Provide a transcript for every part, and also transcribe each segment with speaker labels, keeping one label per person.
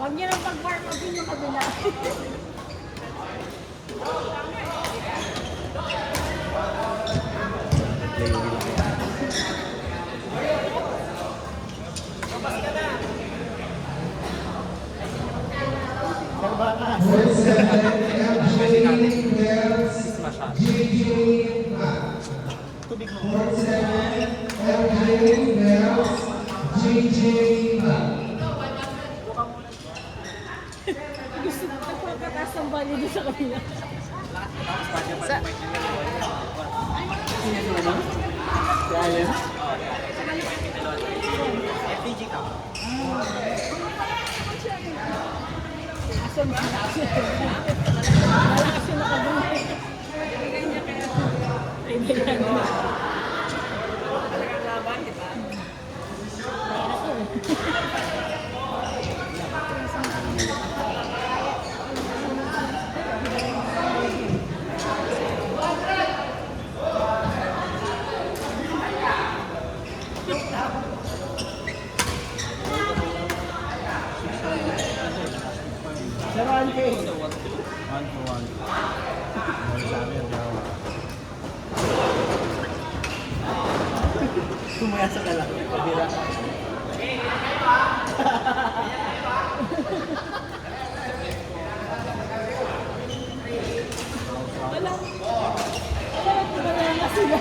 Speaker 1: Huwag niyo nang pag-warm up yung kabila.
Speaker 2: Tubig mo.
Speaker 1: Gusto ko nagpapataas ng bali doon sa kabila.
Speaker 3: Sa...
Speaker 2: Kaya?
Speaker 3: FPG ka.
Speaker 1: Aso mo. Malakas yung nakabunti. Ay, ganyan.
Speaker 3: Talagang laban, di ba?
Speaker 2: Saran ka eh. 1-1. Sumayasa ka lang. Pabira.
Speaker 1: Wala na sila.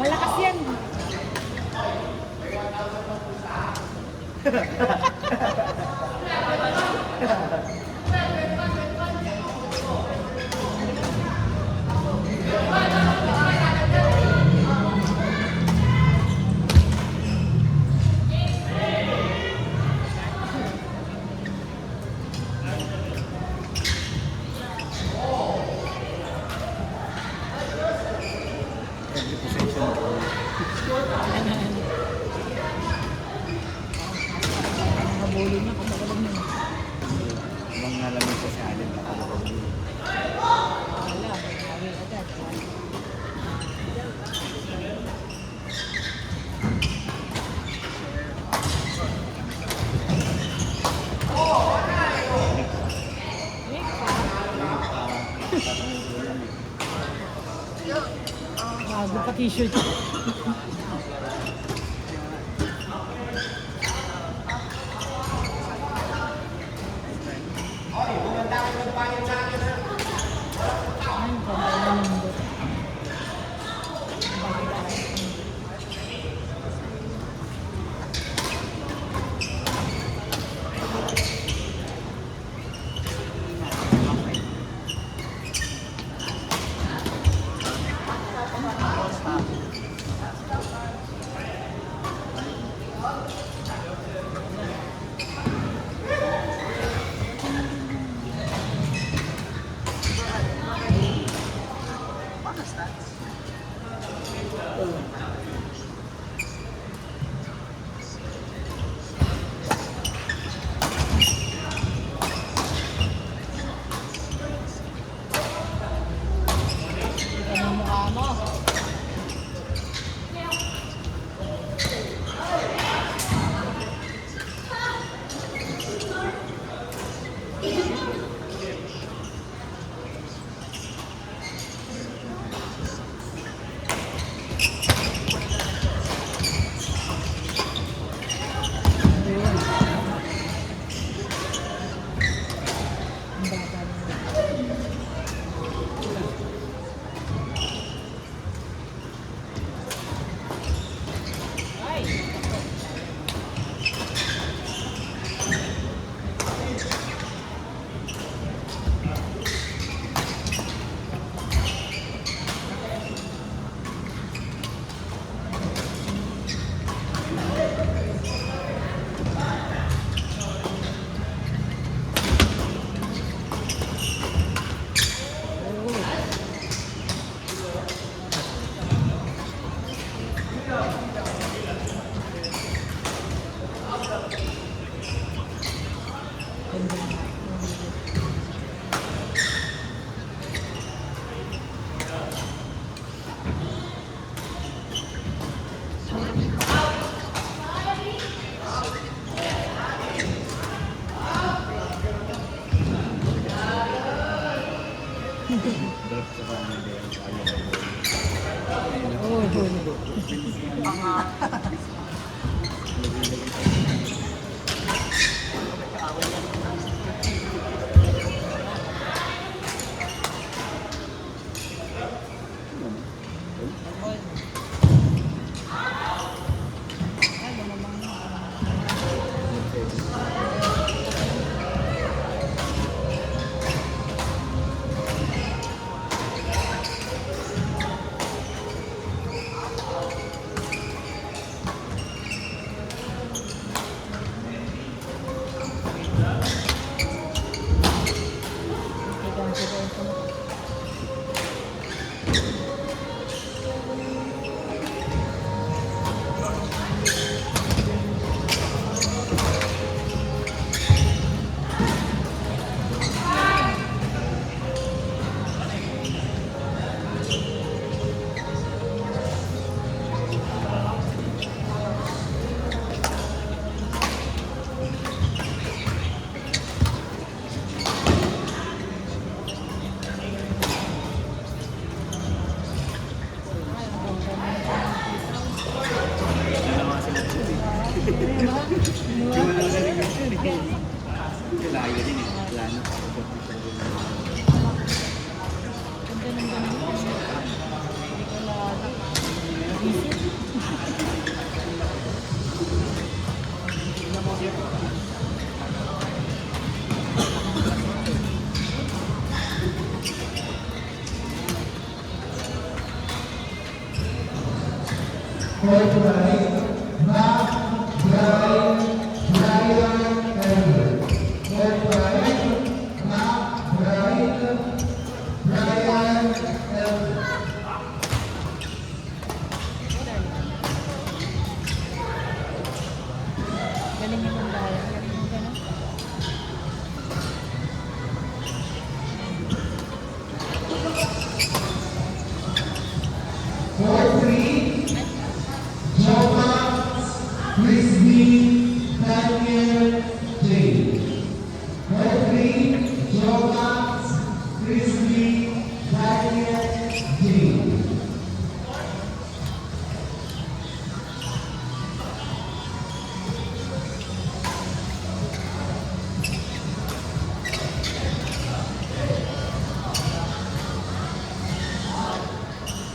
Speaker 1: Malakas yan. Habulin niya kung magalang niya.
Speaker 2: Mga lamig ko sa alin.
Speaker 1: Wala, may agad. Bago pa t-shirt. Ay, ganda ng mundo. Ito ang mukha mo. Ang baba mo. Ganda. Diba?
Speaker 2: Hindi mo naman narinig yun eh. Layo din eh. Wala na.
Speaker 1: Ganda ng ganun. Hindi ko na isip. Galing yung mandaya. Galing yung ganun.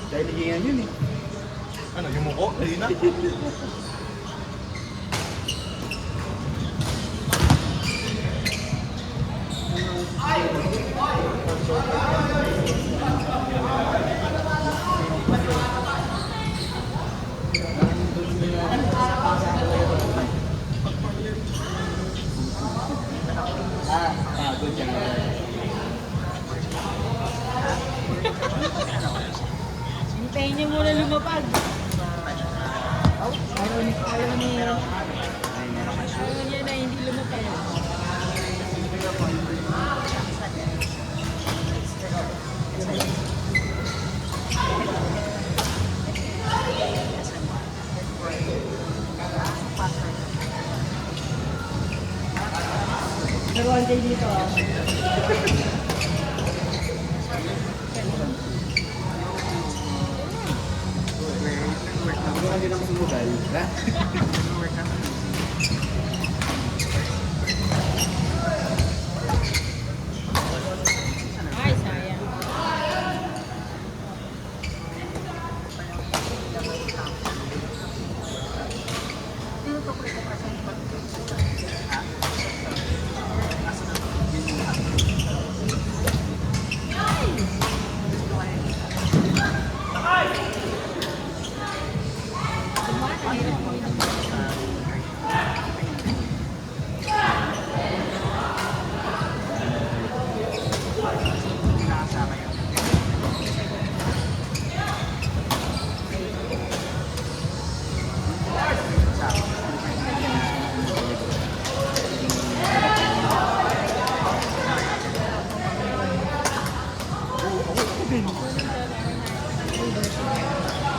Speaker 2: Dahil hihingan yun eh.
Speaker 3: Ano, yung muko? Dali na.
Speaker 2: Pagod yan.
Speaker 1: Hintayin niyo muna lumapag. Ayaw niya na hindi lumapag. Pero one day dito ah.
Speaker 2: Ako kasi nang sumugal. Ha?
Speaker 1: Ay, sayang.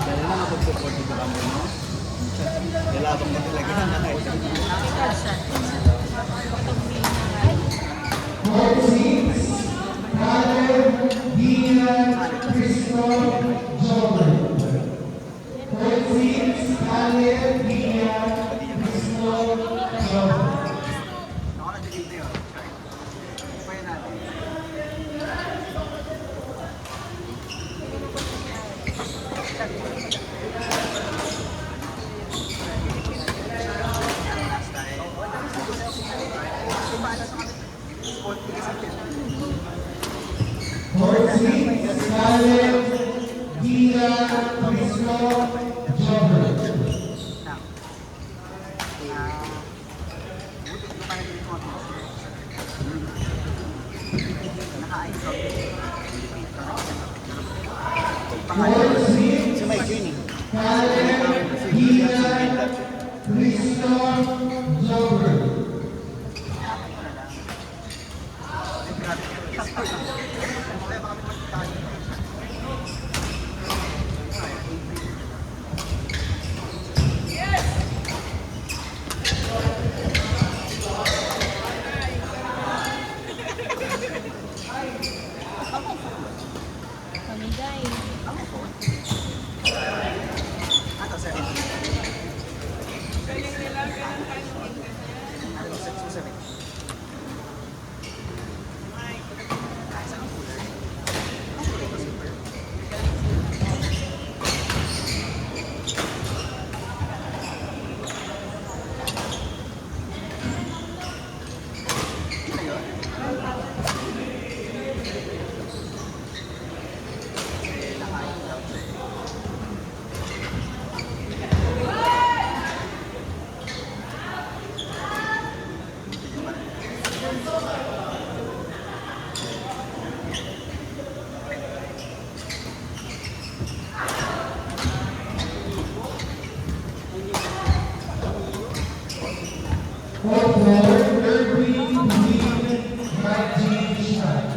Speaker 2: Dahil na napag-support dito kami, no? Lalabang mo talaga yan na kahit
Speaker 3: Ako na delete na yun. Pwede natin.
Speaker 2: si Mike yun eh.
Speaker 1: Pamigay.
Speaker 3: Ato, 7. Ano sa susunod? Saan ang cooler? Ang cooler ba super? Ano yun? Nakain daw siya eh.
Speaker 4: Fourth floor, third green, green, right G shot.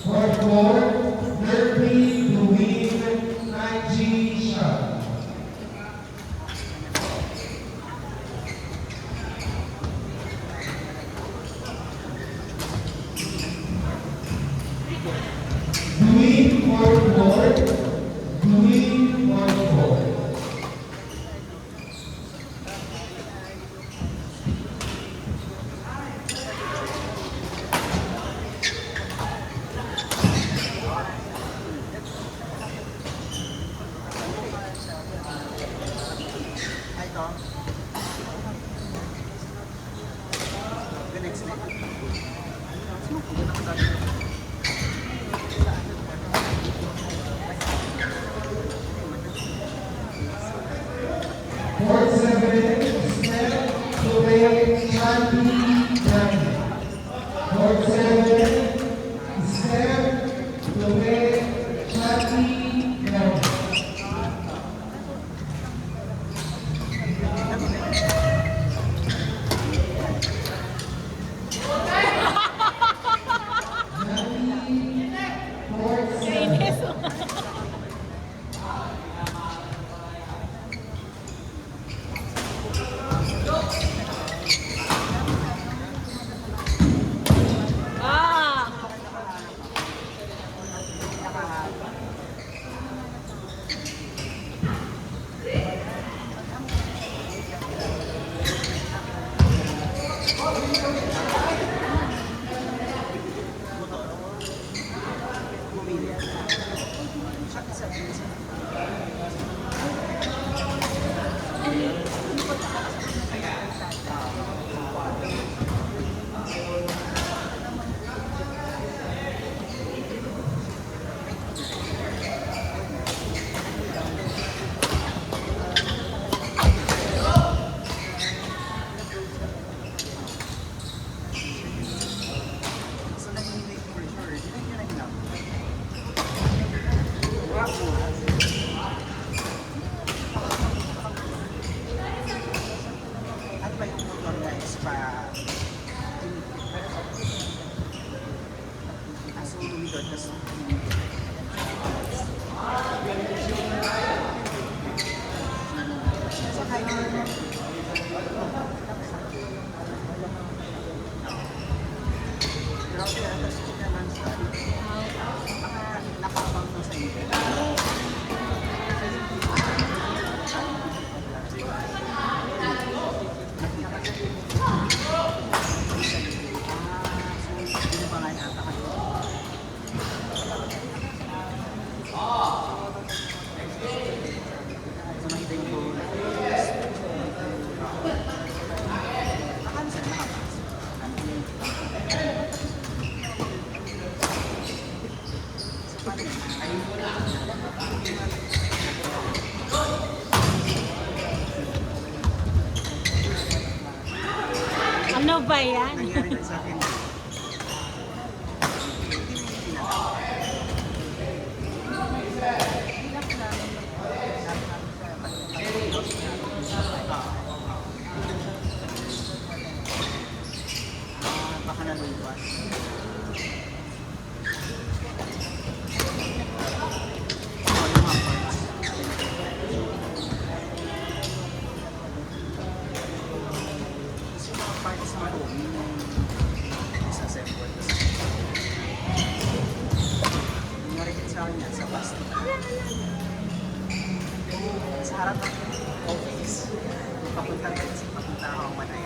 Speaker 4: Fourth floor, third green, green, right G shot. Green, fourth floor, green, fourth floor.
Speaker 3: Ay, ito. The next week. Sino po na kadali?
Speaker 4: Fourth seven, step, Tubay, Shanti, Nine. Fourth seven, step, Tubay, Shanti, Nine. Fourth seven.
Speaker 1: Kainis. Ah!
Speaker 3: Bumili. Siya isa. So, nag-init for sure. Hindi na hinap. At may motor guys pa aso lumidot kasi sa kanya grabe atas ko naman sa nakabang ko sa iyo.
Speaker 1: Ano ba yan?
Speaker 3: Nangyari na sa akin. Baka naluwas. Parts marumi yung isa separate. Narikit sa kanya sa plastic. Sa harap ng office. Papunta ako manay.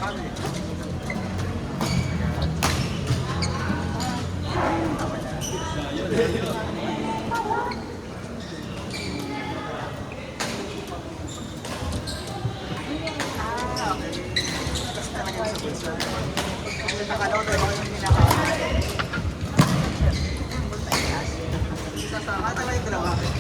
Speaker 3: ano eh. Ah, okay. Kasi talaga sa bulsa. Kasi nakalaw tayo ako yung pinaka. Isa sa kata lang yung dalawa.